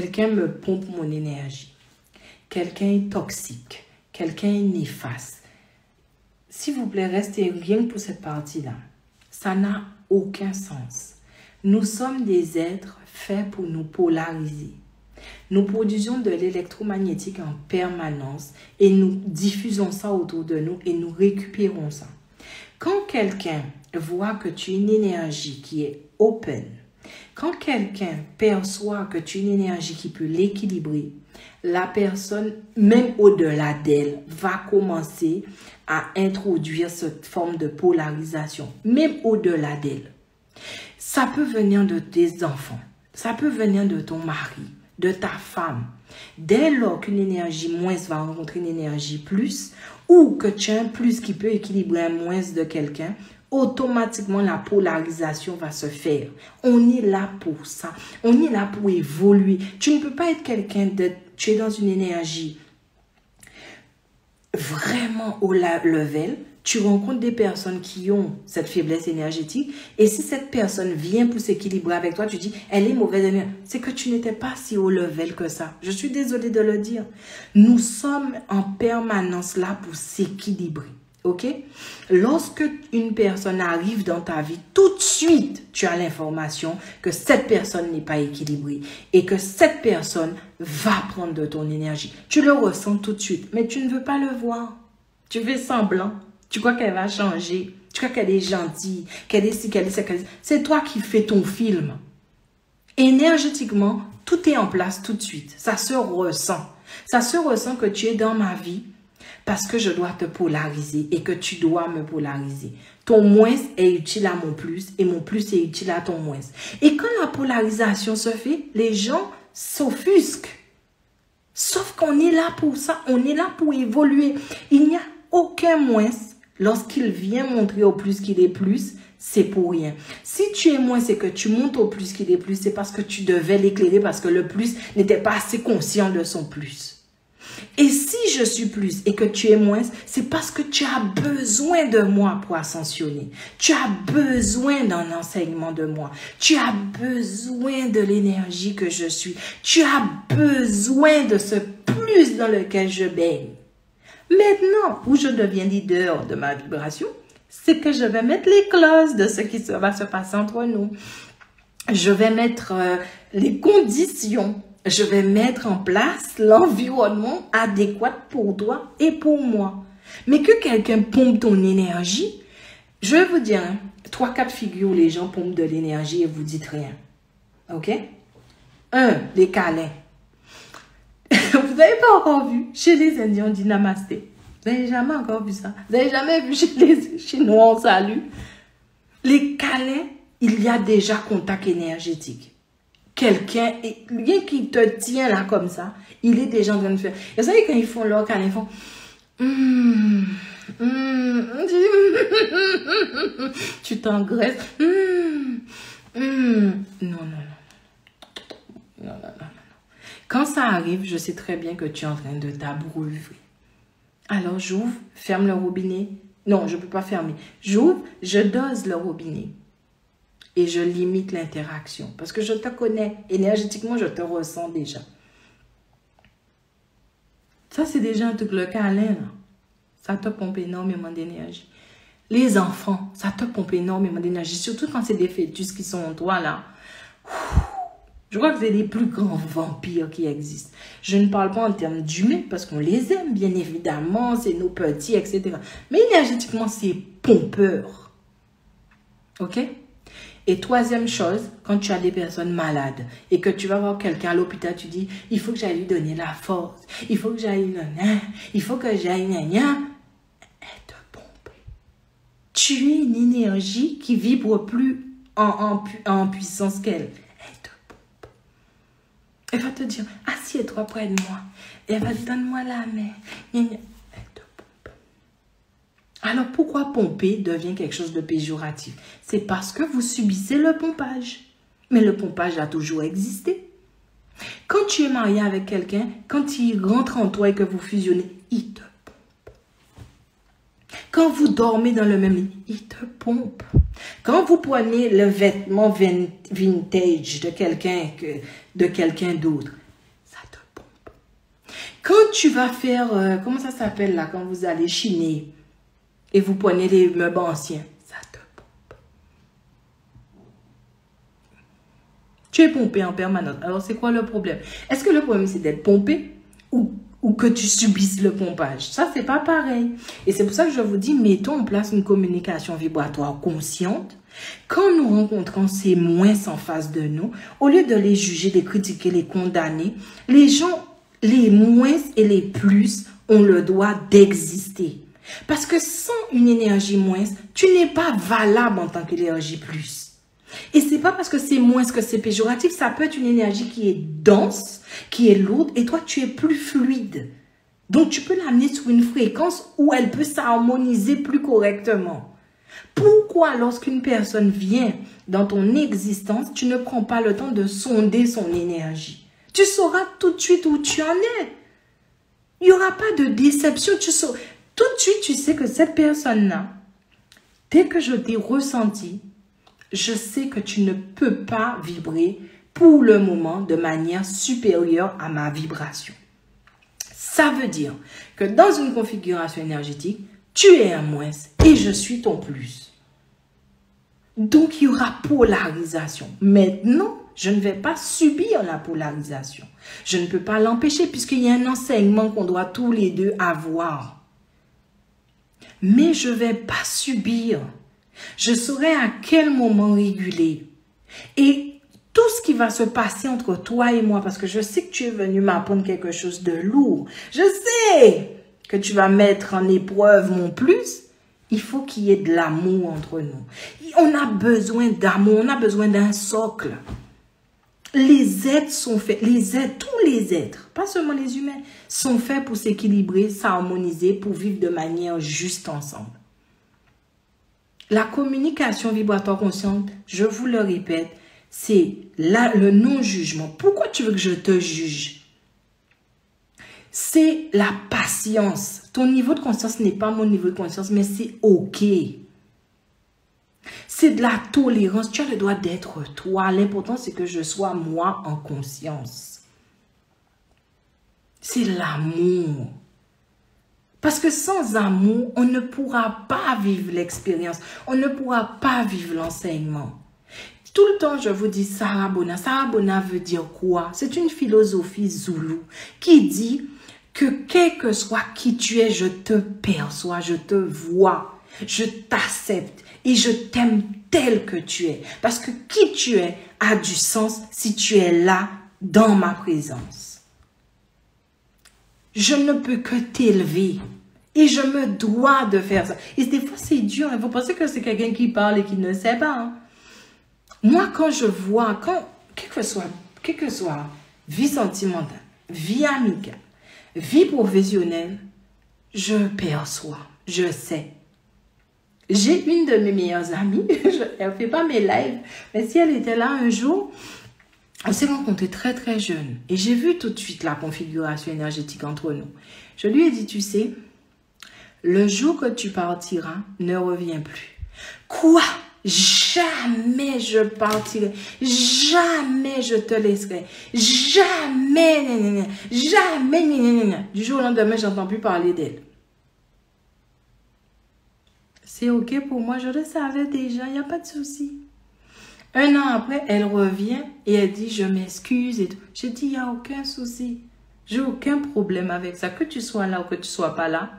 quelqu'un me pompe mon énergie. Quelqu'un est toxique. Quelqu'un est néfaste. S'il vous plaît, restez rien que pour cette partie-là. Ça n'a aucun sens. Nous sommes des êtres faits pour nous polariser. Nous produisons de l'électromagnétique en permanence et nous diffusons ça autour de nous et nous récupérons ça. Quand quelqu'un voit que tu es une énergie qui est open, quand quelqu'un perçoit que tu es une énergie qui peut l'équilibrer, la personne, même au-delà d'elle, va commencer à introduire cette forme de polarisation, même au-delà d'elle. Ça peut venir de tes enfants, ça peut venir de ton mari, de ta femme. Dès lors qu'une énergie moins va rencontrer une énergie plus, ou que tu as un plus qui peut équilibrer un moins de quelqu'un, automatiquement la polarisation va se faire. On est là pour ça. On est là pour évoluer. Tu ne peux pas être quelqu'un de... Tu es dans une énergie vraiment au level. Tu rencontres des personnes qui ont cette faiblesse énergétique. Et si cette personne vient pour s'équilibrer avec toi, tu dis, elle est mauvaise. C'est que tu n'étais pas si haut level que ça. Je suis désolée de le dire. Nous sommes en permanence là pour s'équilibrer. Ok? Lorsque une personne arrive dans ta vie, tout de suite, tu as l'information que cette personne n'est pas équilibrée et que cette personne va prendre de ton énergie. Tu le ressens tout de suite, mais tu ne veux pas le voir. Tu fais semblant. Tu crois qu'elle va changer. Tu crois qu'elle est gentille, qu'elle est ci, qu'elle est ça, qu'elle est... C'est toi qui fais ton film. Énergétiquement, tout est en place tout de suite. Ça se ressent. Ça se ressent que tu es dans ma vie parce que je dois te polariser et que tu dois me polariser. Ton moins est utile à mon plus et mon plus est utile à ton moins. Et quand la polarisation se fait, les gens s'offusquent. Sauf qu'on est là pour ça, on est là pour évoluer. Il n'y a aucun moins lorsqu'il vient montrer au plus qu'il est plus, c'est pour rien. Si tu es moins, c'est que tu montes au plus qu'il est plus, c'est parce que tu devais l'éclairer parce que le plus n'était pas assez conscient de son plus. Et si je suis plus et que tu es moins, c'est parce que tu as besoin de moi pour ascensionner. Tu as besoin d'un enseignement de moi. Tu as besoin de l'énergie que je suis. Tu as besoin de ce plus dans lequel je baigne. Maintenant, où je deviens leader de ma vibration, c'est que je vais mettre les clauses de ce qui va se passer entre nous. Je vais mettre les conditions. Je vais mettre en place l'environnement adéquat pour toi et pour moi. Mais que quelqu'un pompe ton énergie, je vais vous dire, 3-4 figures où les gens pompent de l'énergie et vous dites rien. Ok? 1, les câlins. Vous n'avez pas encore vu, chez les Indiens, on dit namasté. Vous n'avez jamais encore vu ça. Vous n'avez jamais vu chez les Chinois, on salue. Les câlins, il y a déjà contact énergétique. Quelqu'un qui te tient là comme ça, il est déjà en train de faire. Vous savez, quand ils font leur câlin, ils font... tu t'engraisses. Non. Quand ça arrive, je sais très bien que tu es en train de t'abreuver. Alors j'ouvre, ferme le robinet. Non, je ne peux pas fermer. J'ouvre, je dose le robinet. Et je limite l'interaction. Parce que je te connais. Énergétiquement, je te ressens déjà. Ça, c'est déjà un truc, le câlin, là. Ça te pompe énormément d'énergie. Les enfants, ça te pompe énormément d'énergie. Surtout quand c'est des fœtus qui sont en toi, là. Je crois que c'est les plus grands vampires qui existent. Je ne parle pas en termes d'humains, parce qu'on les aime, bien évidemment. C'est nos petits, etc. Mais énergétiquement, c'est pompeur. OK? Et troisième chose, quand tu as des personnes malades et que tu vas voir quelqu'un à l'hôpital, tu dis, il faut que j'aille lui donner la force, il faut que j'aille il faut que j'aille elle te pompe. Tu es une énergie qui vibre plus en puissance qu'elle. Elle te pompe. Elle va te dire, assieds-toi près de moi. Et elle va te donne-moi la main. Alors, pourquoi pomper devient quelque chose de péjoratif? C'est parce que vous subissez le pompage. Mais le pompage a toujours existé. Quand tu es marié avec quelqu'un, quand il rentre en toi et que vous fusionnez, il te pompe. Quand vous dormez dans le même lit, il te pompe. Quand vous prenez le vêtement vintage de quelqu'un d'autre, tu vas faire, comment ça s'appelle là, quand vous allez chiner et vous prenez les meubles anciens, ça te pompe. Tu es pompé en permanence. Alors, c'est quoi le problème? Est-ce que le problème, c'est d'être pompé ou que tu subisses le pompage? Ça, c'est pas pareil. Et c'est pour ça que je vous dis, mettons en place une communication vibratoire consciente. Quand nous rencontrons ces moins en face de nous, au lieu de les juger, les critiquer, les condamner, les gens, les moins et les plus ont le droit d'exister. Parce que sans une énergie moins, tu n'es pas valable en tant qu'énergie plus. Et c'est pas parce que c'est moins que c'est péjoratif, ça peut être une énergie qui est dense, qui est lourde, et toi tu es plus fluide. Donc tu peux l'amener sur une fréquence où elle peut s'harmoniser plus correctement. Pourquoi lorsqu'une personne vient dans ton existence, tu ne prends pas le temps de sonder son énergie? Tu sauras tout de suite où tu en es. Il n'y aura pas de déception. Tout de suite, tu sais que cette personne-là, dès que je t'ai ressenti, je sais que tu ne peux pas vibrer pour le moment de manière supérieure à ma vibration. Ça veut dire que dans une configuration énergétique, tu es un moins et je suis ton plus. Donc, il y aura polarisation. Maintenant, je ne vais pas subir la polarisation. Je ne peux pas l'empêcher puisqu'il y a un enseignement qu'on doit tous les deux avoir. Mais je ne vais pas subir. Je saurai à quel moment réguler. Et tout ce qui va se passer entre toi et moi, parce que je sais que tu es venu m'apprendre quelque chose de lourd. Je sais que tu vas mettre en épreuve mon plus. Il faut qu'il y ait de l'amour entre nous. On a besoin d'amour, on a besoin d'un socle. Les êtres sont faits, tous les êtres, pas seulement les humains, sont faits pour s'équilibrer, s'harmoniser, pour vivre de manière juste ensemble. La communication vibratoire consciente, je vous le répète, c'est le non-jugement. Pourquoi tu veux que je te juge? C'est la patience. Ton niveau de conscience n'est pas mon niveau de conscience, mais c'est OK. C'est de la tolérance. Tu as le droit d'être toi. L'important, c'est que je sois moi en conscience. C'est l'amour. Parce que sans amour, on ne pourra pas vivre l'expérience. On ne pourra pas vivre l'enseignement. Tout le temps, je vous dis Sarabona. Sarabona veut dire quoi? C'est une philosophie zoulou qui dit que quel que soit qui tu es, je te perçois, je te vois, je t'accepte et je t'aime tel que tu es. Parce que qui tu es a du sens si tu es là dans ma présence. Je ne peux que t'élever et je me dois de faire ça. Et des fois, c'est dur. Vous pensez que c'est quelqu'un qui parle et qui ne sait pas. Hein? Moi, quand je vois, quelle que soit vie sentimentale, vie amicale, vie professionnelle, je perçois, je sais. J'ai une de mes meilleures amies, elle ne fait pas mes lives, mais si elle était là un jour, on s'est rencontrés très très jeunes. Et j'ai vu tout de suite la configuration énergétique entre nous. Je lui ai dit, tu sais, le jour que tu partiras, ne reviens plus. Quoi? Jamais je partirai, jamais je te laisserai, jamais, jamais, du jour au lendemain, j'entends plus parler d'elle. C'est OK pour moi, je le savais déjà, il n'y a pas de souci. Un an après, elle revient et elle dit, je m'excuse et tout. J'ai dit, il n'y a aucun souci, j'ai aucun problème avec ça, que tu sois là ou que tu sois pas là,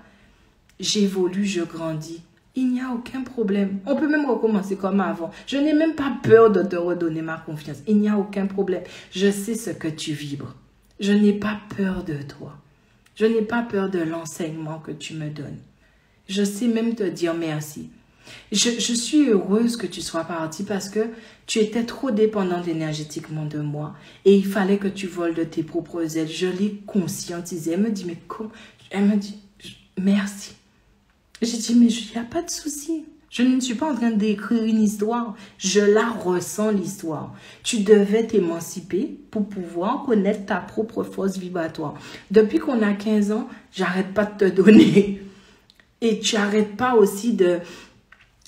j'évolue, je grandis. Il n'y a aucun problème. On peut même recommencer comme avant. Je n'ai même pas peur de te redonner ma confiance. Il n'y a aucun problème. Je sais ce que tu vibres. Je n'ai pas peur de toi. Je n'ai pas peur de l'enseignement que tu me donnes. Je sais même te dire merci. Je suis heureuse que tu sois partie parce que tu étais trop dépendante énergétiquement de moi et il fallait que tu voles de tes propres ailes. Je l'ai conscientisée. Elle me dit, mais comment? Elle me dit, merci. J'ai dit, mais il n'y a pas de souci. Je ne suis pas en train d'écrire une histoire. Je la ressens, l'histoire. Tu devais t'émanciper pour pouvoir connaître ta propre force vibratoire. Depuis qu'on a 15 ans, j'arrête pas de te donner. Et tu n'arrêtes pas aussi de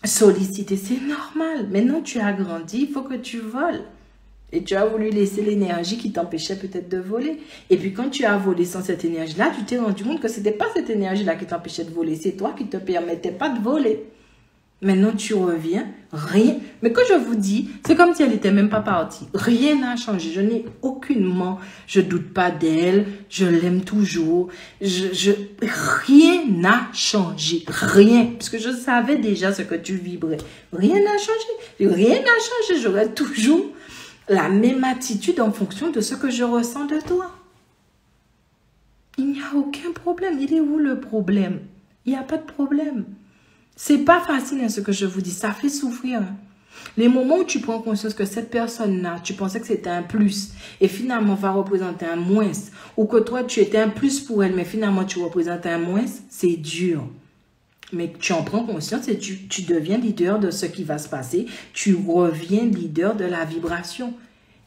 solliciter. C'est normal. Maintenant, tu as grandi, il faut que tu voles. Et tu as voulu laisser l'énergie qui t'empêchait peut-être de voler. Et puis quand tu as volé sans cette énergie-là, tu t'es rendu compte que ce n'était pas cette énergie-là qui t'empêchait de voler. C'est toi qui ne te permettais pas de voler. Maintenant, tu reviens, rien. Mais quand je vous dis, c'est comme si elle n'était même pas partie. Rien n'a changé. Je n'ai aucunement, je doute pas d'elle, je l'aime toujours. Rien n'a changé. Rien. Parce que je savais déjà ce que tu vibrais. Rien n'a changé. Rien n'a changé. J'aurai toujours la même attitude en fonction de ce que je ressens de toi. Il n'y a aucun problème. Il est où le problème? Il n'y a pas de problème. C'est pas facile hein, ce que je vous dis, ça fait souffrir. Hein. Les moments où tu prends conscience que cette personne-là, tu pensais que c'était un plus et finalement va représenter un moins, ou que toi tu étais un plus pour elle mais finalement tu représentes un moins, c'est dur. Mais tu en prends conscience et tu deviens leader de ce qui va se passer, tu reviens leader de la vibration.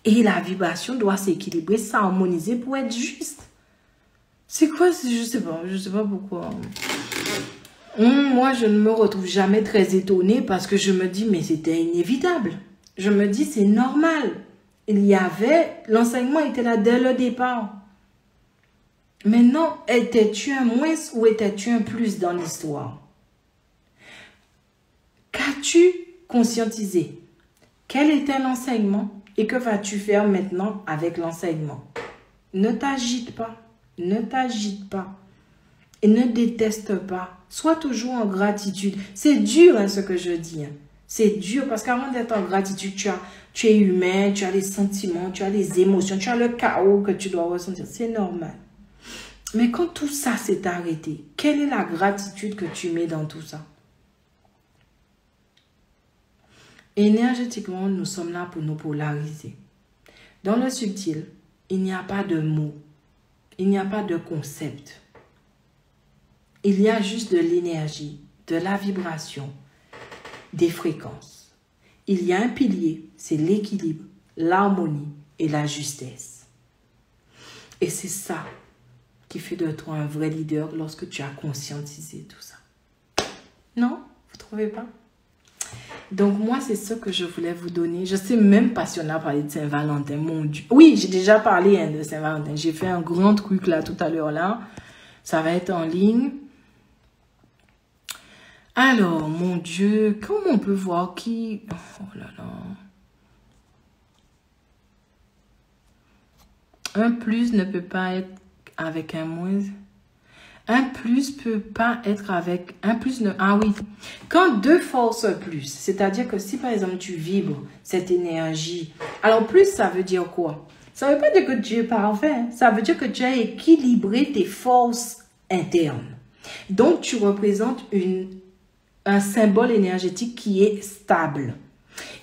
Et la vibration doit s'équilibrer, s'harmoniser pour être juste. C'est quoi? Je sais pas pourquoi. Moi, je ne me retrouve jamais très étonnée parce que je me dis, mais c'était inévitable. Je me dis, c'est normal. L'enseignement était là dès le départ. Maintenant, étais-tu un moins ou étais-tu un plus dans l'histoire? Qu'as-tu conscientisé? Quel était l'enseignement et que vas-tu faire maintenant avec l'enseignement? Ne t'agite pas. Ne t'agite pas. Et ne déteste pas. Sois toujours en gratitude. C'est dur hein, ce que je dis. Hein. C'est dur parce qu'avant d'être en gratitude, tu es humain, tu as les sentiments, tu as les émotions, tu as le chaos que tu dois ressentir. C'est normal. Mais quand tout ça s'est arrêté, quelle est la gratitude que tu mets dans tout ça? Énergétiquement, nous sommes là pour nous polariser. Dans le subtil, il n'y a pas de mots. Il n'y a pas de concept. Il y a juste de l'énergie, de la vibration, des fréquences. Il y a un pilier, c'est l'équilibre, l'harmonie et la justesse. Et c'est ça qui fait de toi un vrai leader lorsque tu as conscientisé tout ça. Non? Vous ne trouvez pas? Donc moi, c'est ce que je voulais vous donner. Je ne sais même pas si on a parlé de Saint-Valentin, mon Dieu. Oui, j'ai déjà parlé hein, de Saint-Valentin. J'ai fait un grand truc là tout à l'heure là. Ça va être en ligne. Alors, mon Dieu, comment on peut voir qui... Oh là là. Un plus ne peut pas être avec un moins. Un plus peut pas être avec... Un plus ne... Ah oui. Quand deux forces plus, c'est-à-dire que si par exemple tu vibres cette énergie, alors plus ça veut dire quoi? Ça veut pas dire que tu es parfait. Hein? Ça veut dire que tu as équilibré tes forces internes. Donc tu représentes un symbole énergétique qui est stable.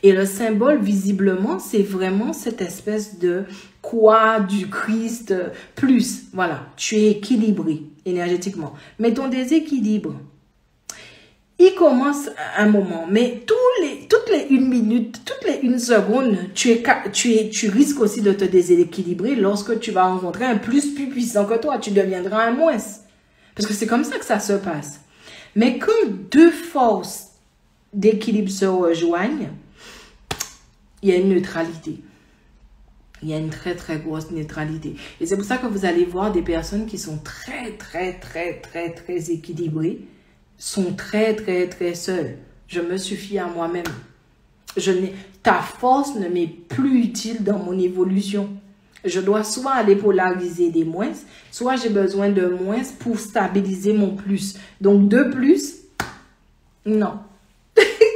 Et le symbole, visiblement, c'est vraiment cette espèce de croix du Christ plus. Voilà, tu es équilibré énergétiquement. Mais ton déséquilibre, il commence à un moment, mais toutes les 1 minute, toutes les 1 seconde, tu risques aussi de te déséquilibrer lorsque tu vas rencontrer un plus puissant que toi. Tu deviendras un moins. Parce que c'est comme ça que ça se passe. Mais quand deux forces d'équilibre se rejoignent, il y a une neutralité. Il y a une très très grosse neutralité. Et c'est pour ça que vous allez voir des personnes qui sont très équilibrées, sont très seules. Je me suffis à moi-même. Ta force ne m'est plus utile dans mon évolution. Je dois soit aller polariser des moins, soit j'ai besoin de moins pour stabiliser mon plus. Donc, de plus, non.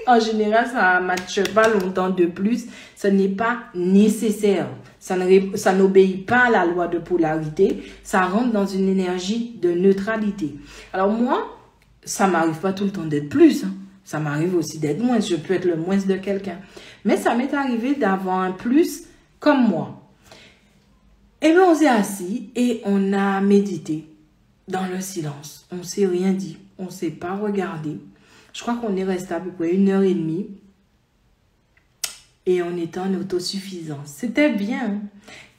En général, ça ne matche pas longtemps de plus. Ce n'est pas nécessaire. Ça n'obéit pas à la loi de polarité. Ça rentre dans une énergie de neutralité. Alors moi, ça ne m'arrive pas tout le temps d'être plus. Hein. Ça m'arrive aussi d'être moins. Je peux être le moins de quelqu'un. Mais ça m'est arrivé d'avoir un plus comme moi. Et bien, on s'est assis et on a médité dans le silence. On ne s'est rien dit. On ne s'est pas regardé. Je crois qu'on est resté à peu près 1h30. Et on était en autosuffisance. C'était bien.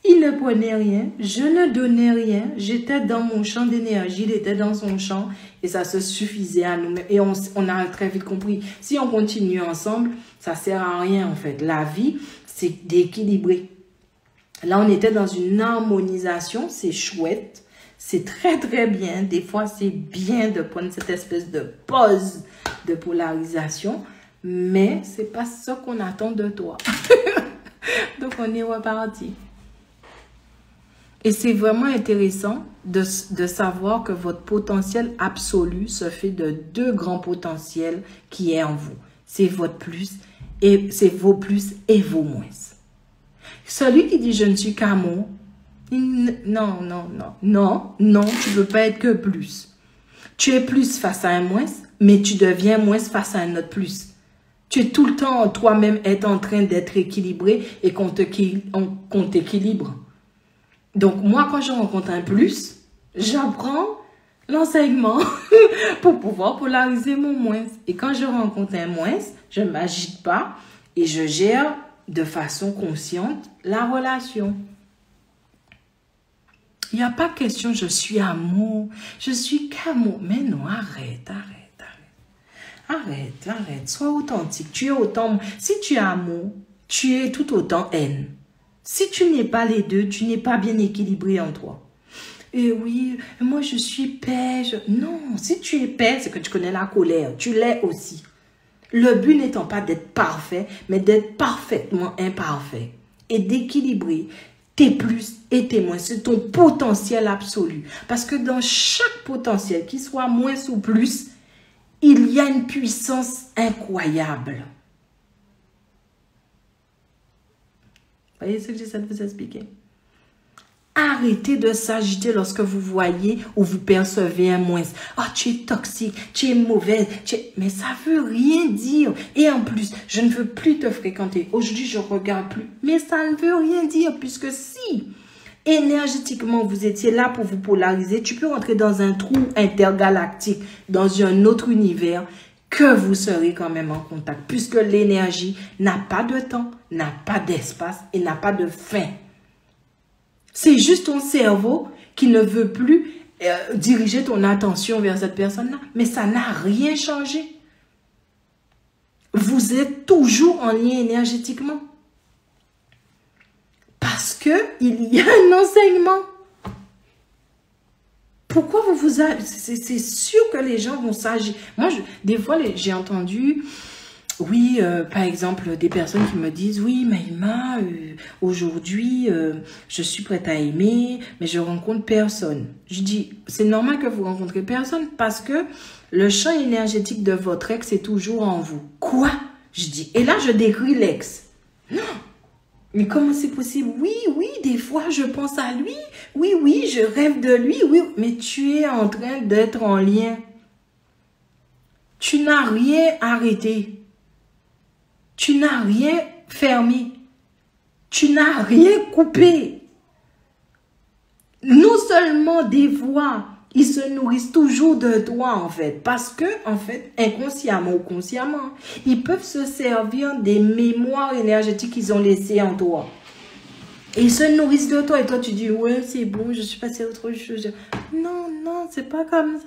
Il ne prenait rien. Je ne donnais rien. J'étais dans mon champ d'énergie. Il était dans son champ. Et ça se suffisait à nous-mêmes. Et on a très vite compris. Si on continue ensemble, ça ne sert à rien en fait. La vie, c'est d'équilibrer. Là, on était dans une harmonisation, c'est chouette. C'est très, très bien. Des fois, c'est bien de prendre cette espèce de pause de polarisation, mais c'est pas ce qu'on attend de toi. Donc, on est reparti. Et c'est vraiment intéressant de savoir que votre potentiel absolu se fait de deux grands potentiels qui est en vous. C'est votre plus et c'est vos plus et vos moins. Celui qui dit je ne suis qu'amour, non, tu ne veux pas être que plus. Tu es plus face à un moins, mais tu deviens moins face à un autre plus. Tu es tout le temps toi-même être en train d'être équilibré et qu'on t'équilibre. Donc, moi, quand je rencontre un plus, j'apprends l'enseignement pour pouvoir polariser mon moins. Et quand je rencontre un moins, je ne m'agite pas et je gère de façon consciente la relation. Il n'y a pas question, je suis amour, je suis qu'amour. Mais non, arrête. Sois authentique. Tu es autant. Si tu es amour, tu es tout autant haine. Si tu n'es pas les deux, tu n'es pas bien équilibré en toi. Et oui, moi je suis paix. Non, si tu es paix, c'est que tu connais la colère. Tu l'es aussi. Le but n'étant pas d'être parfait, mais d'être parfaitement imparfait. Et d'équilibrer tes plus et tes moins. C'est ton potentiel absolu. Parce que dans chaque potentiel, qu'il soit moins ou plus, il y a une puissance incroyable. Vous voyez ce que j'essaie de vous expliquer? Arrêtez de s'agiter lorsque vous voyez ou vous percevez un moins. « Ah, tu es toxique, tu es mauvaise. Mais ça ne veut rien dire. Et en plus, je ne veux plus te fréquenter. Aujourd'hui, je ne regarde plus. Mais ça ne veut rien dire puisque si énergétiquement vous étiez là pour vous polariser, tu peux rentrer dans un trou intergalactique, dans un autre univers, que vous serez quand même en contact, puisque l'énergie n'a pas de temps, n'a pas d'espace et n'a pas de fin. C'est juste ton cerveau qui ne veut plus diriger ton attention vers cette personne-là, mais ça n'a rien changé. Vous êtes toujours en lien énergétiquement. Parce qu'il y a un enseignement. Pourquoi vous vous... C'est sûr que les gens vont s'agir. Moi, des fois, j'ai entendu, oui, par exemple, des personnes qui me disent, oui, Maïma, aujourd'hui, je suis prête à aimer, mais je rencontre personne. Je dis, c'est normal que vous rencontrez personne parce que le champ énergétique de votre ex est toujours en vous. Quoi? Je dis, et là, je décris l'ex. Non! Mais comment c'est possible? Oui, des fois, je pense à lui. Oui, je rêve de lui. Oui, mais tu es en train d'être en lien. Tu n'as rien arrêté. Tu n'as rien fermé. Tu n'as rien coupé. Non seulement des voix, ils se nourrissent toujours de toi, en fait. Parce que, en fait, inconsciemment ou consciemment, ils peuvent se servir des mémoires énergétiques qu'ils ont laissées en toi. Et ils se nourrissent de toi. Et toi, tu dis, ouais, c'est bon, je suis passée à autre chose. Non, c'est pas comme ça.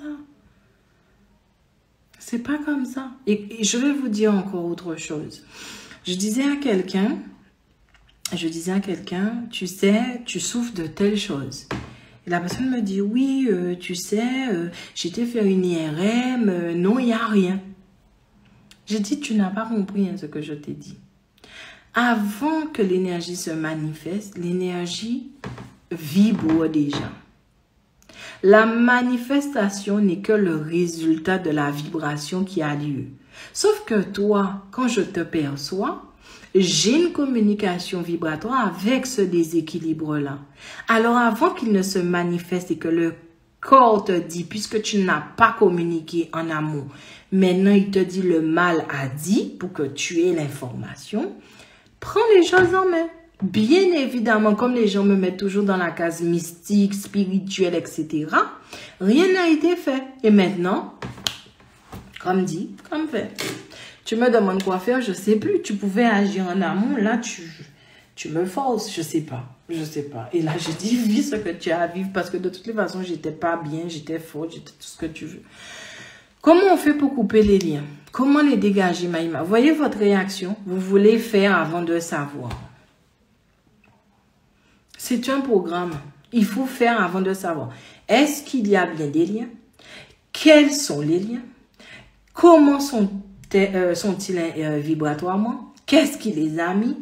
C'est pas comme ça. Et je vais vous dire encore autre chose. Je disais à quelqu'un, tu sais, tu souffres de telle chose. Et la personne me dit, oui, tu sais, j'étais faire une IRM, non, il n'y a rien. J'ai dit, tu n'as pas compris ce que je t'ai dit. Avant que l'énergie se manifeste, l'énergie vibre déjà. La manifestation n'est que le résultat de la vibration qui a lieu. Sauf que toi, quand je te perçois, j'ai une communication vibratoire avec ce déséquilibre-là. Alors avant qu'il ne se manifeste et que le corps te dit, puisque tu n'as pas communiqué en amour, maintenant il te dit le mal a dit pour que tu aies l'information, prends les choses en main. Bien évidemment, comme les gens me mettent toujours dans la case mystique, spirituelle, etc., rien n'a été fait. Et maintenant, comme dit, comme fait. Tu me demandes quoi faire, je ne sais plus. Tu pouvais agir en amont, là, tu me forces, je ne sais pas. Et là, je dis, vis ce que tu as à vivre parce que de toutes les façons, j'étais pas bien, j'étais faute, j'étais tout ce que tu veux. Comment on fait pour couper les liens? Comment les dégager, Maïma? Voyez votre réaction. Vous voulez faire avant de savoir. C'est un programme. Il faut faire avant de savoir. Est-ce qu'il y a bien des liens? Quels sont les liens? Comment sont-ils vibratoirement? Qu'est-ce qui les a mis?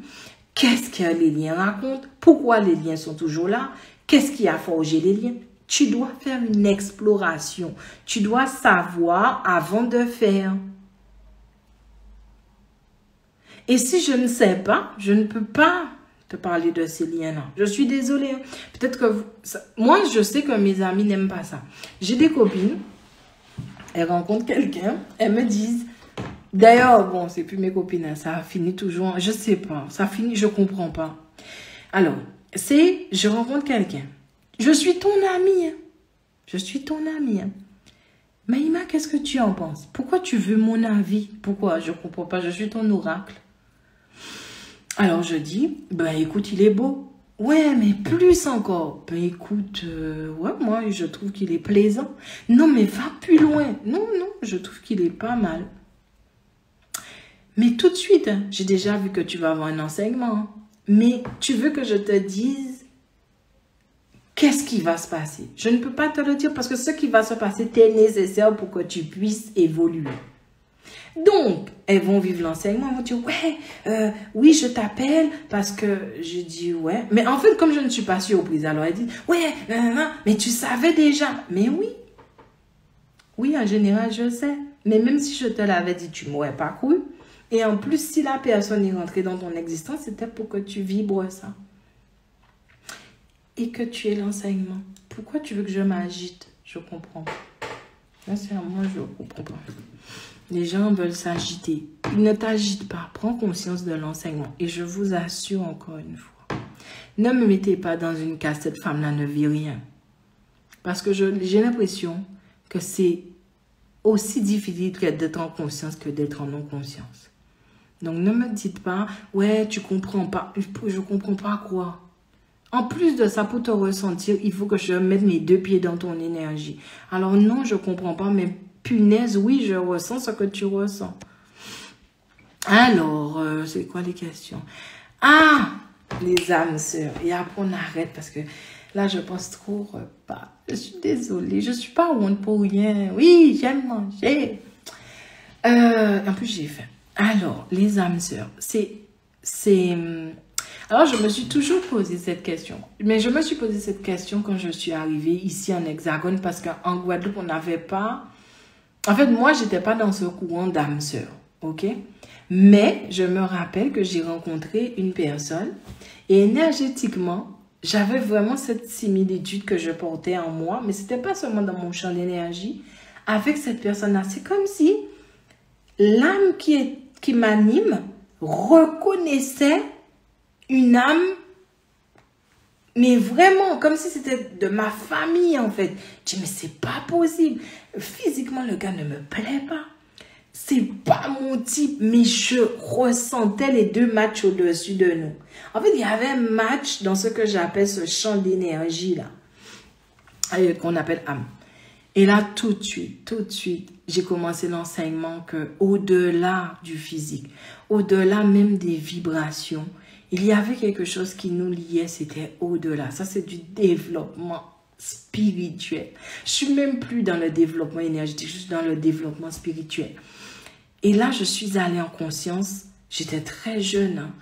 Qu'est-ce que les liens racontent? Pourquoi les liens sont toujours là? Qu'est-ce qui a forgé les liens? Tu dois faire une exploration. Tu dois savoir avant de faire. Et si je ne sais pas, je ne peux pas te parler de ces liens-là. Je suis désolée. Peut-être que moi, je sais que mes amis n'aiment pas ça. J'ai des copines, elles rencontrent quelqu'un, elles me disent, d'ailleurs, bon, c'est plus mes copines, hein, ça finit toujours, je sais pas, ça finit, je comprends pas. Alors, je rencontre quelqu'un, je suis ton amie, hein. Je suis ton amie. Hein. Maïma, qu'est-ce que tu en penses? Pourquoi tu veux mon avis? Pourquoi? Je comprends pas, je suis ton oracle. Alors je dis, ben écoute, il est beau. Ouais, mais plus encore. Ben écoute, ouais, moi je trouve qu'il est plaisant. Non, mais va plus loin. Non, je trouve qu'il est pas mal. Mais tout de suite, hein, j'ai déjà vu que tu vas avoir un enseignement. Hein. Mais tu veux que je te dise qu'est-ce qui va se passer? Je ne peux pas te le dire parce que ce qui va se passer est nécessaire pour que tu puisses évoluer. Donc, elles vont vivre l'enseignement, elles vont dire, ouais, oui, je t'appelle parce que je dis, ouais. Mais en fait, comme je ne suis pas surprise, alors elle dit, ouais, mais tu savais déjà. Mais oui. Oui, en général, je sais. Mais même si je te l'avais dit, tu ne m'aurais pas cru. Et en plus, si la personne est rentrée dans ton existence, c'était pour que tu vibres ça. Et que tu aies l'enseignement. Pourquoi tu veux que je m'agite? Je comprends pas. Sincèrement, je ne comprends pas. Les gens veulent s'agiter. Ils ne t'agitent pas. Prends conscience de l'enseignement. Et je vous assure encore une fois, ne me mettez pas dans une case, cette femme-là ne vit rien. Parce que j'ai l'impression que c'est aussi difficile d'être en conscience que d'être en non-conscience. Donc ne me dites pas, ouais, tu comprends pas. Je comprends pas quoi. En plus de ça, pour te ressentir, il faut que je mette mes 2 pieds dans ton énergie. Alors non, je comprends pas, mais punaise, oui, je ressens ce que tu ressens. Alors, c'est quoi les questions? Ah, les âmes sœurs. Et après, on arrête parce que là, je pense trop au repas. Je suis désolée, je suis pas honte pour rien. Oui, j'aime manger. En plus, j'ai faim. Alors, les âmes sœurs, Alors, je me suis toujours posé cette question. Mais je me suis posé cette question quand je suis arrivée ici en Hexagone parce qu'en Guadeloupe, on n'avait pas... En fait, moi, je n'étais pas dans ce courant d'âme sœur, ok? Mais je me rappelle que j'ai rencontré une personne et énergétiquement, j'avais vraiment cette similitude que je portais en moi, mais ce n'était pas seulement dans mon champ d'énergie. Avec cette personne-là, c'est comme si l'âme qui m'anime reconnaissait une âme, mais vraiment, comme si c'était de ma famille, en fait. Je dis, mais c'est pas possible. Physiquement, le gars ne me plaît pas. C'est pas mon type, mais je ressentais les 2 matchs au-dessus de nous. En fait, il y avait un match dans ce que j'appelle ce champ d'énergie-là, qu'on appelle âme. Et là, tout de suite, j'ai commencé l'enseignement que au-delà du physique, au-delà même des vibrations, il y avait quelque chose qui nous liait, c'était au-delà. Ça, c'est du développement spirituel. Je suis même plus dans le développement énergétique, je suis dans le développement spirituel. Et là, je suis allée en conscience. J'étais très jeune, hein,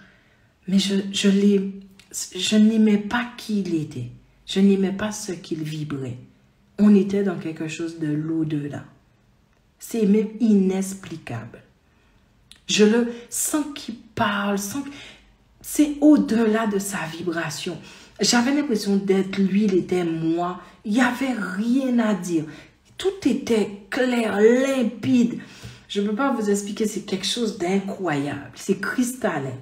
mais je n'aimais pas qui il était. Je n'aimais pas ce qu'il vibrait. On était dans quelque chose de l'au-delà. C'est même inexplicable. Je le sens qu'il parle, c'est au-delà de sa vibration. J'avais l'impression d'être lui, il était moi. Il n'y avait rien à dire. Tout était clair, limpide. Je ne peux pas vous expliquer, c'est quelque chose d'incroyable. C'est cristallin.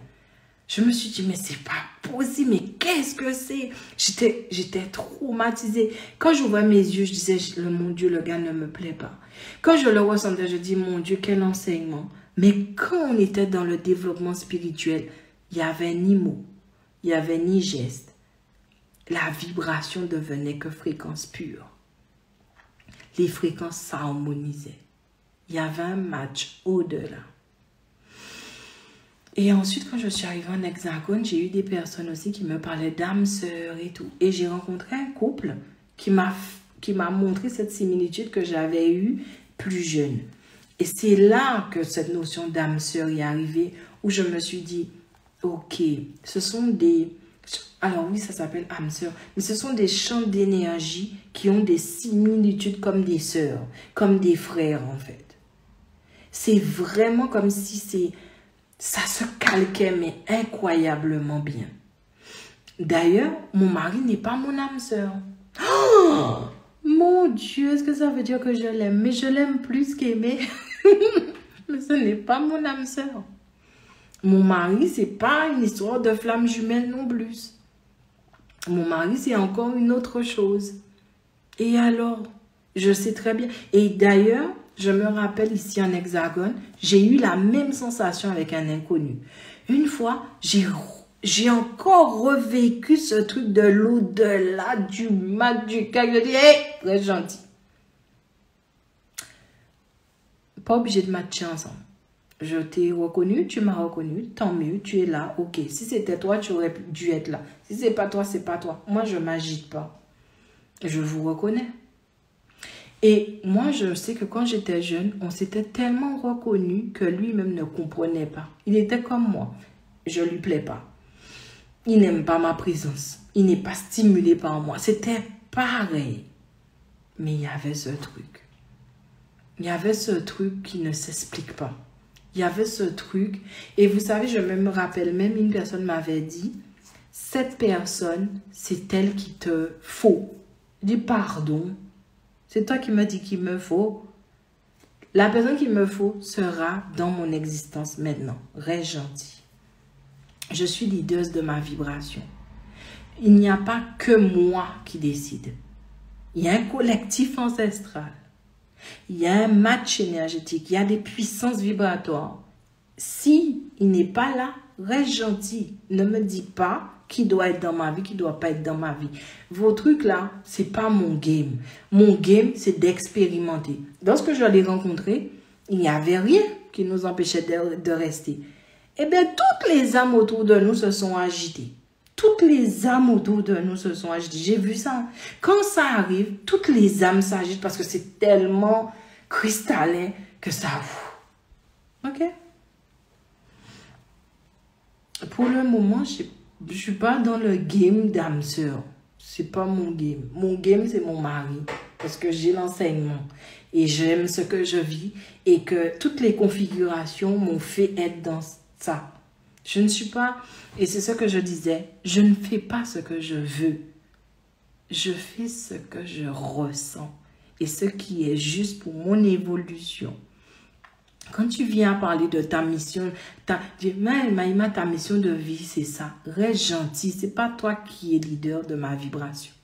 Je me suis dit, mais c'est pas possible, mais qu'est-ce que c'est? J'étais traumatisée. Quand j'ouvrais mes yeux, je disais, mon Dieu, le gars ne me plaît pas. Quand je le ressentais, je dis, mon Dieu, quel enseignement. Mais quand on était dans le développement spirituel, il n'y avait ni mots, il n'y avait ni geste. La vibration devenait que fréquence pure. Les fréquences s'harmonisaient. Il y avait un match au-delà. Et ensuite, quand je suis arrivée en Hexagone, j'ai eu des personnes aussi qui me parlaient d'âme sœur et tout. Et j'ai rencontré un couple qui m'a montré cette similitude que j'avais eue plus jeune. Et c'est là que cette notion d'âme sœur est arrivée, où je me suis dit, ok, ce sont des... Alors oui, ça s'appelle âme sœur, mais ce sont des champs d'énergie qui ont des similitudes comme des sœurs, comme des frères en fait. C'est vraiment comme si ça se calquait, mais incroyablement bien. D'ailleurs, mon mari n'est pas mon âme sœur. Oh, mon Dieu, est-ce que ça veut dire que je l'aime? Mais je l'aime plus qu'aimer. Mais ce n'est pas mon âme sœur. Mon mari, c'est pas une histoire de flamme jumelle non plus. Mon mari, c'est encore une autre chose. Et alors, je sais très bien. Et d'ailleurs, je me rappelle ici en Hexagone, j'ai eu la même sensation avec un inconnu. Une fois, j'ai encore revécu ce truc de l'au-delà, du mat, du cas. Je dis, hé, très gentil. Pas obligé de matcher ensemble. Je t'ai reconnu, tu m'as reconnu, tant mieux, tu es là, ok. Si c'était toi, tu aurais dû être là. Si c'est pas toi, c'est pas toi. Moi, je m'agite pas. Je vous reconnais. Et moi, je sais que quand j'étais jeune, on s'était tellement reconnu que lui-même ne comprenait pas. Il était comme moi. Je lui plais pas. Il n'aime pas ma présence. Il n'est pas stimulé par moi. C'était pareil. Mais il y avait ce truc. Il y avait ce truc qui ne s'explique pas. Il y avait ce truc. Et vous savez, je me rappelle même, une personne m'avait dit, cette personne, c'est elle qui te faut. Je dis, pardon. C'est toi qui me dis qu'il me faut. La personne qu'il me faut sera dans mon existence maintenant. Reste gentil. Je suis leader de ma vibration. Il n'y a pas que moi qui décide. Il y a un collectif ancestral. Il y a un match énergétique. Il y a des puissances vibratoires. Si il n'est pas là, reste gentil. Ne me dis pas qui doit être dans ma vie, qui ne doit pas être dans ma vie. Vos trucs là, c'est pas mon game. Mon game, c'est d'expérimenter. Lorsque je l'ai rencontré, il n'y avait rien qui nous empêchait de rester. Eh bien, toutes les âmes autour de nous se sont agitées. Toutes les âmes autour de nous se sont agitées. J'ai vu ça. Quand ça arrive, toutes les âmes s'agitent parce que c'est tellement cristallin que ça... Ok? Pour le moment, je ne suis pas dans le game d'âme sœur. C'est pas mon game. Mon game, c'est mon mari. Parce que j'ai l'enseignement. Et j'aime ce que je vis. Et que toutes les configurations m'ont fait être dans ça. Je ne suis pas... Et c'est ce que je disais. Je ne fais pas ce que je veux. Je fais ce que je ressens. Et ce qui est juste pour mon évolution. Quand tu viens parler de ta mission, Maïma, ta mission de vie, c'est ça. Reste gentil. C'est pas toi qui es leader de ma vibration.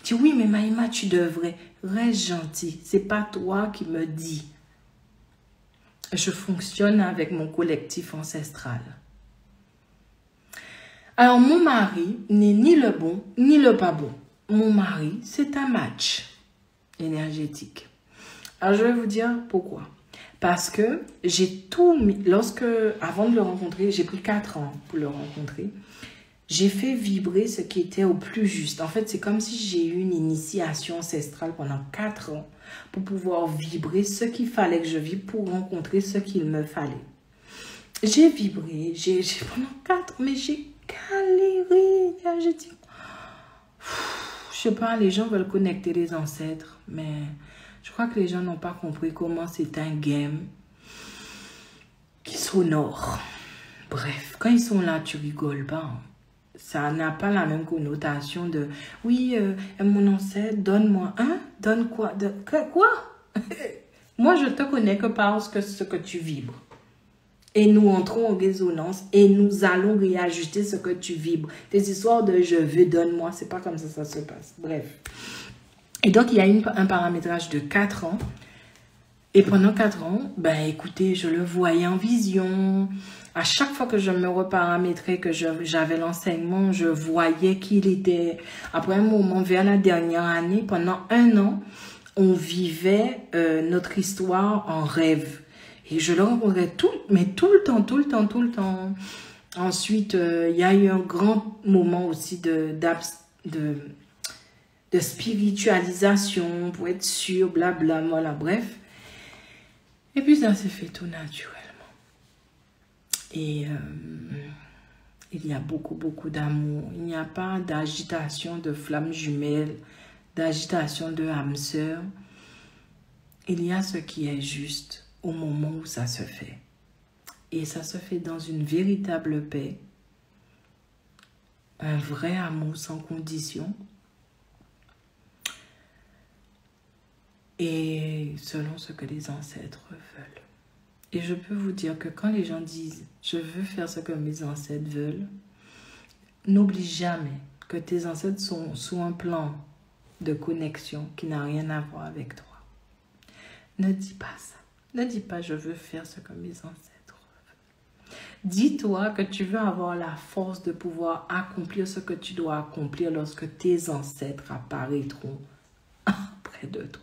Tu dis, oui, mais Maïma, tu devrais. Reste gentil. C'est pas toi qui me dis. Je fonctionne avec mon collectif ancestral. Alors, mon mari n'est ni le bon, ni le pas bon. Mon mari, c'est un match énergétique. Alors, je vais vous dire pourquoi. Parce que j'ai tout mis, avant de le rencontrer, j'ai pris 4 ans pour le rencontrer. J'ai fait vibrer ce qui était au plus juste. En fait, c'est comme si j'ai eu une initiation ancestrale pendant 4 ans pour pouvoir vibrer ce qu'il fallait que je vive pour rencontrer ce qu'il me fallait. J'ai vibré, pendant 4 ans, mais j'ai galéré. J'ai dit, je sais pas, les gens veulent connecter les ancêtres, mais... Je crois que les gens n'ont pas compris comment c'est un game qui s'honore. Bref, quand ils sont là, tu rigoles pas. Ça n'a pas la même connotation de « Oui, mon ancêtre, donne-moi. » Hein? Donne quoi? Quoi? Moi, je te connais que parce que ce que tu vibres. Et nous entrons en résonance et nous allons réajuster ce que tu vibres. Tes histoires de « je veux, donne-moi », c'est pas comme ça se passe. Bref. Et donc, il y a un paramétrage de 4 ans. Et pendant 4 ans, ben écoutez, je le voyais en vision. À chaque fois que je me reparamétrais, que j'avais l'enseignement, je voyais qu'il était... Après un moment, vers la dernière année, pendant 1 an, on vivait notre histoire en rêve. Et je le rencontrais mais tout le temps, tout le temps, tout le temps. Ensuite, il y a eu un grand moment aussi de spiritualisation, pour être sûr, blabla, voilà, bref. Et puis ça s'est fait tout naturellement. Et il y a beaucoup, beaucoup d'amour. Il n'y a pas d'agitation de flammes jumelles, d'agitation de âme sœur. Il y a ce qui est juste au moment où ça se fait. Et ça se fait dans une véritable paix, un vrai amour sans condition. Et selon ce que les ancêtres veulent. Et je peux vous dire que quand les gens disent « je veux faire ce que mes ancêtres veulent », n'oublie jamais que tes ancêtres sont sous un plan de connexion qui n'a rien à voir avec toi. Ne dis pas ça. Ne dis pas « je veux faire ce que mes ancêtres veulent ». Dis-toi que tu veux avoir la force de pouvoir accomplir ce que tu dois accomplir lorsque tes ancêtres apparaîtront près de toi.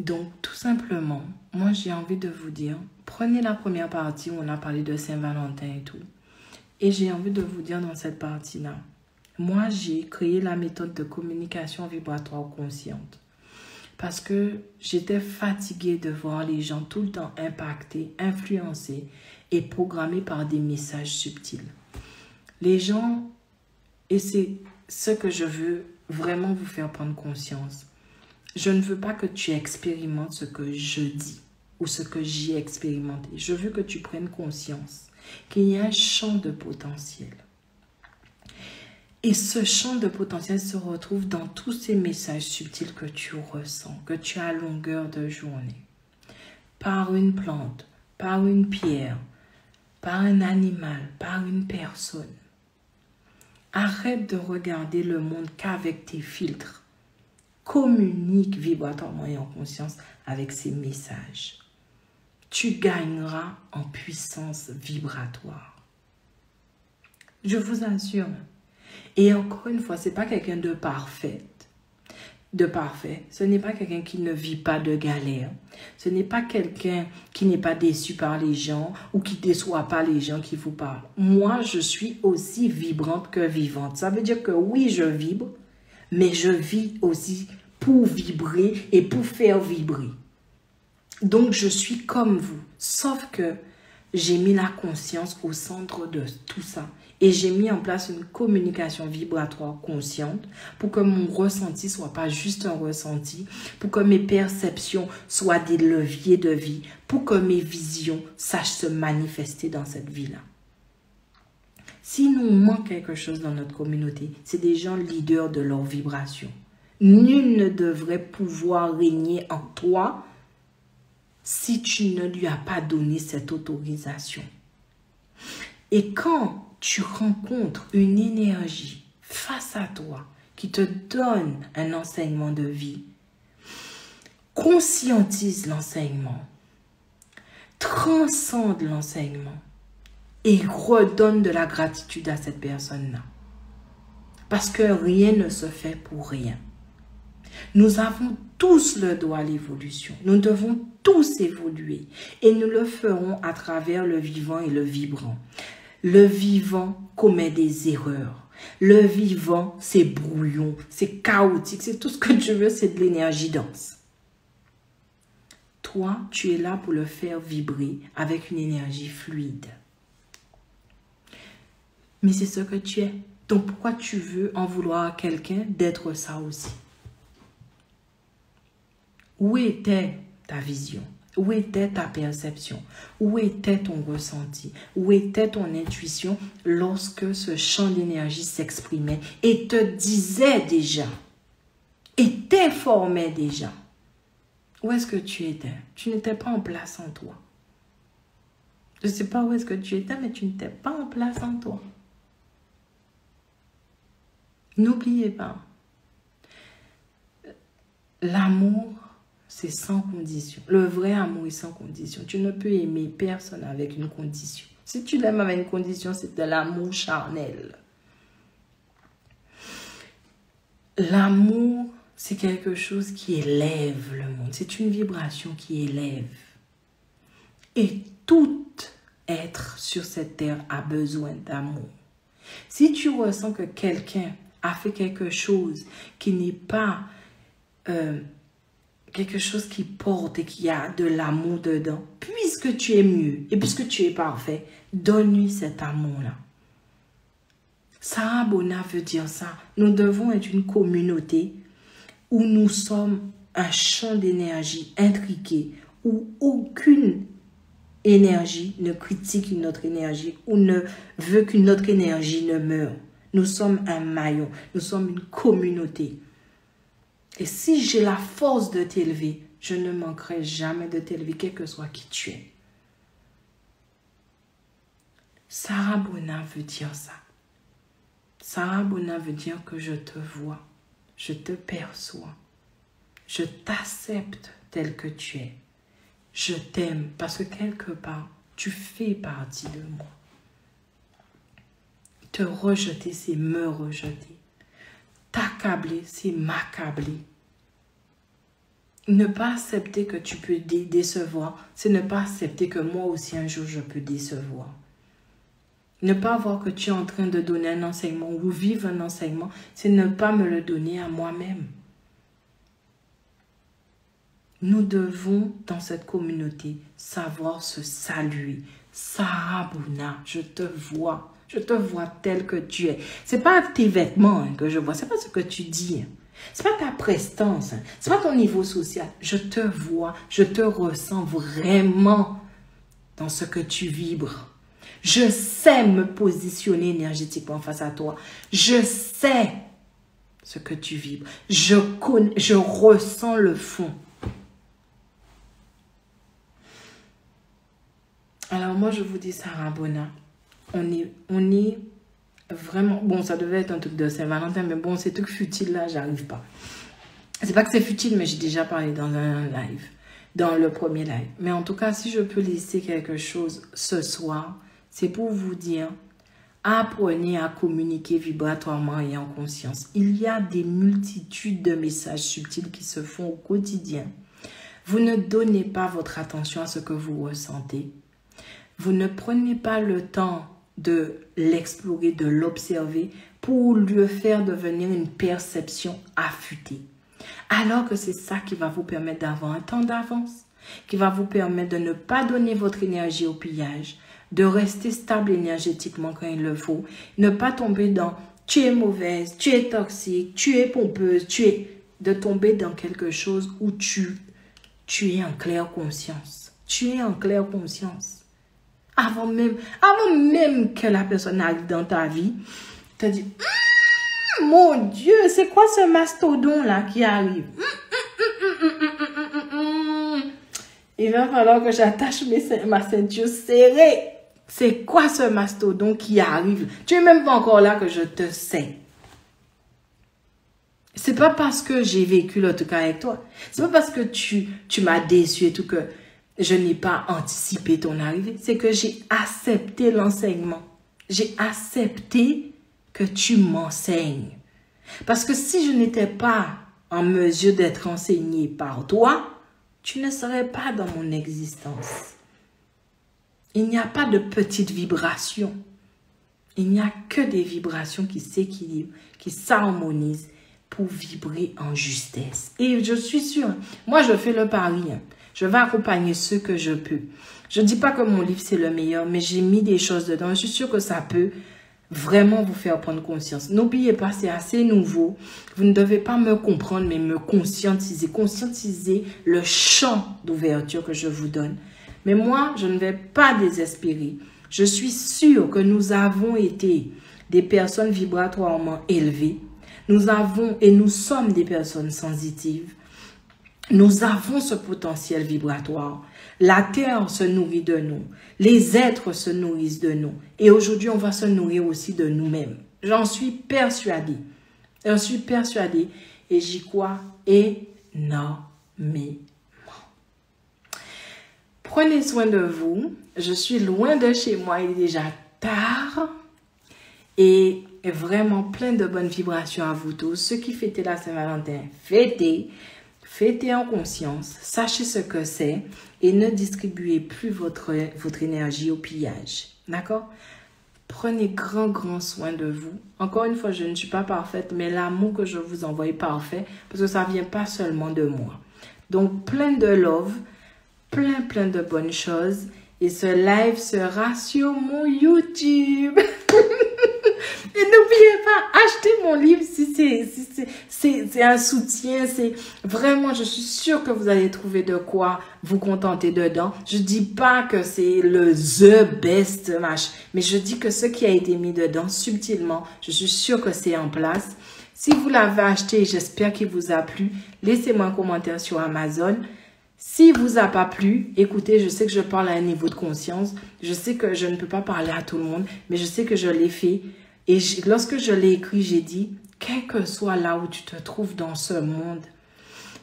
Donc, tout simplement, moi, j'ai envie de vous dire, prenez la première partie où on a parlé de Saint-Valentin et tout. Et j'ai envie de vous dire dans cette partie-là, moi, j'ai créé la méthode de communication vibratoire consciente. Parce que j'étais fatiguée de voir les gens tout le temps impactés, influencés et programmés par des messages subtils. Les gens, et c'est ce que je veux vraiment vous faire prendre conscience. Je ne veux pas que tu expérimentes ce que je dis ou ce que j'ai expérimenté. Je veux que tu prennes conscience qu'il y a un champ de potentiel. Et ce champ de potentiel se retrouve dans tous ces messages subtils que tu ressens, que tu as à longueur de journée. Par une plante, par une pierre, par un animal, par une personne. Arrête de regarder le monde qu'avec tes filtres. Communique vibratoirement et en conscience avec ces messages. Tu gagneras en puissance vibratoire. Je vous assure. Et encore une fois, ce n'est pas quelqu'un de parfait. Ce n'est pas quelqu'un qui ne vit pas de galère. Ce n'est pas quelqu'un qui n'est pas déçu par les gens ou qui ne déçoit pas les gens qui vous parlent. Moi, je suis aussi vibrante que vivante. Ça veut dire que oui, je vibre, mais je vis aussi pour vibrer et pour faire vibrer. Donc, je suis comme vous, sauf que j'ai mis la conscience au centre de tout ça. Et j'ai mis en place une communication vibratoire consciente pour que mon ressenti ne soit pas juste un ressenti, pour que mes perceptions soient des leviers de vie, pour que mes visions sachent se manifester dans cette vie-là. S'il nous manque quelque chose dans notre communauté, c'est des gens leaders de leur vibration. Nul ne devrait pouvoir régner en toi si tu ne lui as pas donné cette autorisation. Et quand tu rencontres une énergie face à toi qui te donne un enseignement de vie, conscientise l'enseignement, transcende l'enseignement et redonne de la gratitude à cette personne-là. Parce que rien ne se fait pour rien. Nous avons tous le droit à l'évolution. Nous devons tous évoluer. Et nous le ferons à travers le vivant et le vibrant. Le vivant commet des erreurs. Le vivant, c'est brouillon, c'est chaotique, c'est tout ce que tu veux, c'est de l'énergie dense. Toi, tu es là pour le faire vibrer avec une énergie fluide. Mais c'est ce que tu es. Donc pourquoi tu veux en vouloir à quelqu'un d'être ça aussi? Où était ta vision? Où était ta perception? Où était ton ressenti? Où était ton intuition lorsque ce champ d'énergie s'exprimait et te disait déjà, et t'informait déjà? Où est-ce que tu étais? Tu n'étais pas en place en toi. Je ne sais pas où est-ce que tu étais, mais tu n'étais pas en place en toi. N'oubliez pas, l'amour, c'est sans condition. Le vrai amour est sans condition. Tu ne peux aimer personne avec une condition. Si tu l'aimes avec une condition, c'est de l'amour charnel. L'amour, c'est quelque chose qui élève le monde. C'est une vibration qui élève. Et tout être sur cette terre a besoin d'amour. Si tu ressens que quelqu'un a fait quelque chose qui n'est pas quelque chose qui porte et qui a de l'amour dedans, puisque tu es mieux et puisque tu es parfait, donne-lui cet amour-là. Sarah Bona veut dire ça. Nous devons être une communauté où nous sommes un champ d'énergie intriqué, où aucune énergie ne critique une autre énergie ou ne veut qu'une autre énergie ne meure. Nous sommes un maillon, nous sommes une communauté. Et si j'ai la force de t'élever, je ne manquerai jamais de t'élever, quel que soit qui tu es. Sarah Bona veut dire ça. Sarah Bona veut dire que je te vois, je te perçois, je t'accepte tel que tu es. Je t'aime parce que quelque part, tu fais partie de moi. Te rejeter, c'est me rejeter. T'accabler, c'est m'accabler. Ne pas accepter que tu peux décevoir, c'est ne pas accepter que moi aussi un jour je peux décevoir. Ne pas voir que tu es en train de donner un enseignement ou vivre un enseignement, c'est ne pas me le donner à moi-même. Nous devons, dans cette communauté, savoir se saluer. Sarah Bona, je te vois tel que tu es. Ce n'est pas tes vêtements que je vois, ce n'est pas ce que tu dis. Ce n'est pas ta prestance, ce n'est pas ton niveau social. Je te vois, je te ressens vraiment dans ce que tu vibres. Je sais me positionner énergétiquement face à toi. Je sais ce que tu vibres. Je ressens le fond. Alors moi, je vous dis, Sarah Bona, on est vraiment... Bon, ça devait être un truc de Saint-Valentin, mais bon, ces trucs futiles là, j'arrive pas. C'est pas que c'est futile, mais j'ai déjà parlé dans un live, dans le premier live. Mais en tout cas, si je peux laisser quelque chose ce soir, c'est pour vous dire, apprenez à communiquer vibratoirement et en conscience. Il y a des multitudes de messages subtils qui se font au quotidien. Vous ne donnez pas votre attention à ce que vous ressentez. Vous ne prenez pas le temps de l'explorer, de l'observer pour le faire devenir une perception affûtée. Alors que c'est ça qui va vous permettre d'avoir un temps d'avance, qui va vous permettre de ne pas donner votre énergie au pillage, de rester stable énergétiquement quand il le faut, ne pas tomber dans « tu es mauvaise, tu es toxique, tu es pompeuse, de tomber dans quelque chose où tu es en claire conscience. Tu es en claire conscience. Avant même que la personne arrive dans ta vie, tu te dis, mon Dieu, c'est quoi ce mastodon-là qui arrive? Il va falloir que j'attache ma ceinture serrée. C'est quoi ce mastodon qui arrive? Tu n'es même pas encore là que je te sais. C'est pas parce que j'ai vécu le truc avec toi. C'est pas parce que tu m'as déçu et tout que je n'ai pas anticipé ton arrivée. C'est que j'ai accepté l'enseignement. J'ai accepté que tu m'enseignes. Parce que si je n'étais pas en mesure d'être enseignée par toi, tu ne serais pas dans mon existence. Il n'y a pas de petites vibrations. Il n'y a que des vibrations qui s'équilibrent, qui s'harmonisent pour vibrer en justesse. Et je suis sûre, moi je fais le pari, je vais accompagner ceux que je peux. Je ne dis pas que mon livre c'est le meilleur, mais j'ai mis des choses dedans. Je suis sûre que ça peut vraiment vous faire prendre conscience. N'oubliez pas, c'est assez nouveau. Vous ne devez pas me comprendre, mais me conscientiser. Conscientiser le champ d'ouverture que je vous donne. Mais moi, je ne vais pas désespérer. Je suis sûre que nous avons été des personnes vibratoirement élevées. Nous avons et nous sommes des personnes sensitives. Nous avons ce potentiel vibratoire. La terre se nourrit de nous. Les êtres se nourrissent de nous. Et aujourd'hui, on va se nourrir aussi de nous-mêmes. J'en suis persuadée. J'en suis persuadée. Et j'y crois énormément. Prenez soin de vous. Je suis loin de chez moi. Il est déjà tard. Et vraiment plein de bonnes vibrations à vous tous. Ceux qui fêtaient la Saint-Valentin, fêtez. Faites en conscience, sachez ce que c'est et ne distribuez plus votre énergie au pillage. D'accord? Prenez grand soin de vous. Encore une fois, je ne suis pas parfaite, mais l'amour que je vous envoie est parfait parce que ça ne vient pas seulement de moi. Donc, plein de love, plein de bonnes choses. Et ce live sera sur mon YouTube. Et n'oubliez pas, achetez mon livre si c'est un soutien. C'est vraiment, je suis sûre que vous allez trouver de quoi vous contenter dedans. Je dis pas que c'est le the best match, mais je dis que ce qui a été mis dedans subtilement, je suis sûre que c'est en place. Si vous l'avez acheté, j'espère qu'il vous a plu. Laissez-moi un commentaire sur Amazon. Si vous a pas plu, écoutez, je sais que je parle à un niveau de conscience. Je sais que je ne peux pas parler à tout le monde, mais je sais que je l'ai fait. Et lorsque je l'ai écrit, j'ai dit, quel que soit là où tu te trouves dans ce monde,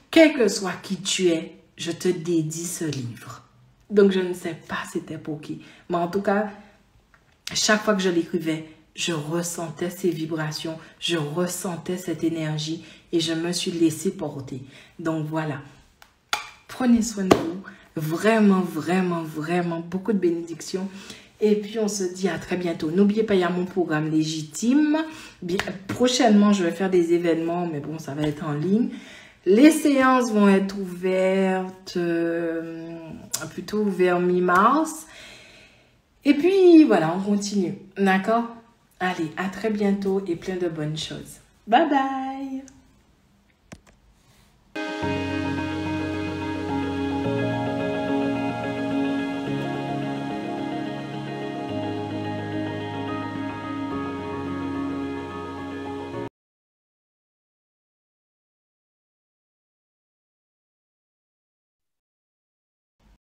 quel que soit qui tu es, je te dédie ce livre. Donc, je ne sais pas c'était pour qui. Mais en tout cas, chaque fois que je l'écrivais, je ressentais ces vibrations, je ressentais cette énergie et je me suis laissée porter. Donc, voilà. Prenez soin de vous. Vraiment, beaucoup de bénédictions. Et puis, on se dit à très bientôt. N'oubliez pas, il y a mon programme légitime. Prochainement, je vais faire des événements, mais bon, ça va être en ligne. Les séances vont être ouvertes plutôt vers mi-mars. Et puis, voilà, on continue. D'accord? Allez, à très bientôt et plein de bonnes choses. Bye bye!